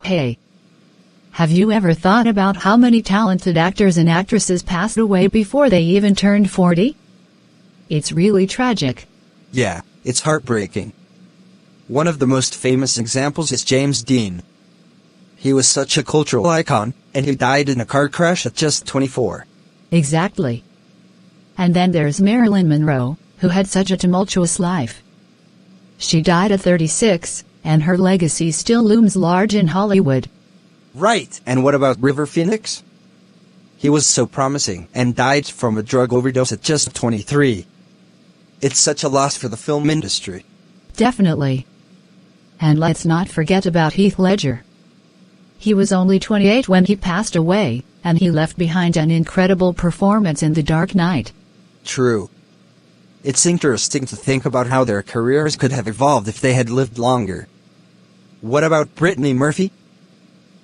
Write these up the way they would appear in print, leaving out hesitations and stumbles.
Hey, have you ever thought about how many talented actors and actresses passed away before they even turned 40? It's really tragic. Yeah, it's heartbreaking. One of the most famous examples is James Dean. He was such a cultural icon, and he died in a car crash at just 24. Exactly. And then there's Marilyn Monroe, who had such a tumultuous life. She died at 36, and her legacy still looms large in Hollywood. Right, and what about River Phoenix? He was so promising and died from a drug overdose at just 23. It's such a loss for the film industry. Definitely. And let's not forget about Heath Ledger. He was only 28 when he passed away, and he left behind an incredible performance in The Dark Knight. True. It's interesting to think about how their careers could have evolved if they had lived longer. What about Brittany Murphy?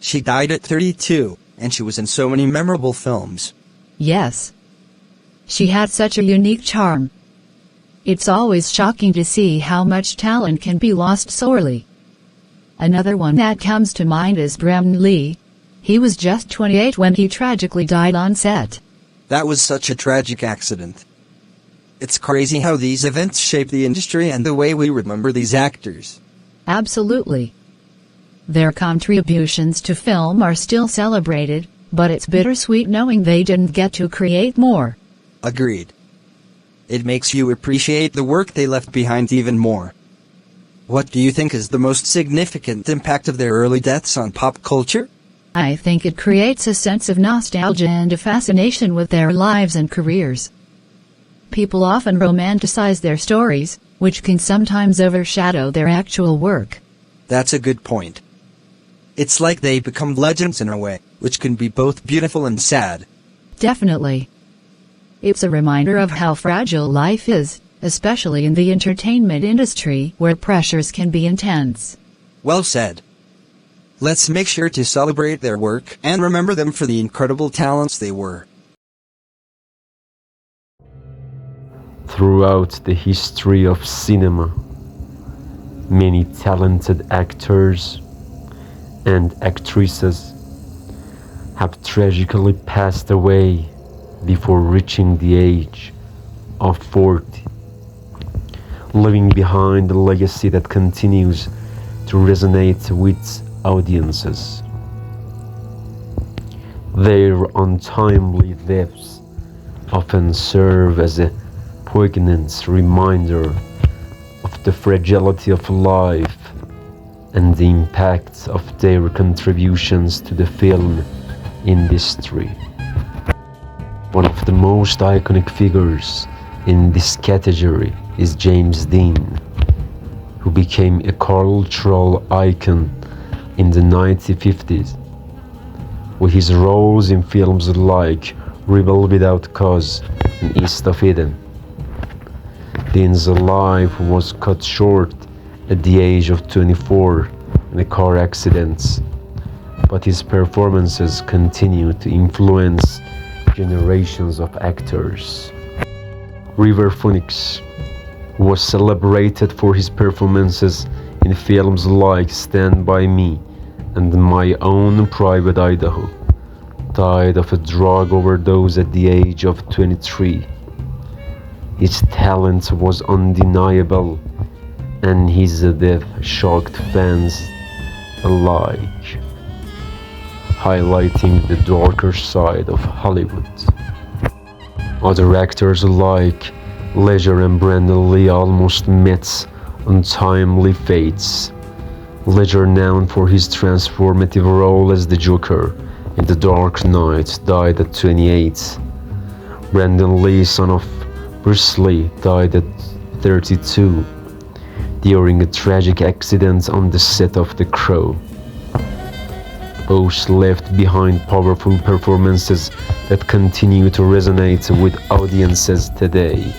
She died at 32, and she was in so many memorable films. Yes. She had such a unique charm. It's always shocking to see how much talent can be lost so early. Another one that comes to mind is Brandon Lee. He was just 28 when he tragically died on set. That was such a tragic accident. It's crazy how these events shape the industry and the way we remember these actors. Absolutely. Their contributions to film are still celebrated, but it's bittersweet knowing they didn't get to create more. Agreed. It makes you appreciate the work they left behind even more. What do you think is the most significant impact of their early deaths on pop culture? I think it creates a sense of nostalgia and a fascination with their lives and careers. People often romanticize their stories, which can sometimes overshadow their actual work. That's a good point. It's like they become legends in a way, which can be both beautiful and sad. Definitely. It's a reminder of how fragile life is, especially in the entertainment industry where pressures can be intense. Well said. Let's make sure to celebrate their work and remember them for the incredible talents they were. Throughout the history of cinema, many talented actors and actresses have tragically passed away before reaching the age of 40, leaving behind a legacy that continues to resonate with audiences. Their untimely deaths often serve as a poignant reminder of the fragility of life and the impact of their contributions to the film industry. One of the most iconic figures in this category is James Dean, who became a cultural icon in the 1950s, with his roles in films like Rebel Without Cause and East of Eden. Dean's life was cut short at the age of 24 in a car accident, but his performances continue to influence generations of actors. River Phoenix was celebrated for his performances in films like Stand By Me and My Own Private Idaho. Died of a drug overdose at the age of 23. His talent was undeniable, and his death shocked fans alike, highlighting the darker side of Hollywood. Other actors like Ledger and Brandon Lee almost met untimely fates. Ledger, known for his transformative role as the Joker in The Dark Knight, died at 28. Brandon Lee, son of Bruce Lee, died at 32 during a tragic accident on the set of The Crow. Both left behind powerful performances that continue to resonate with audiences today.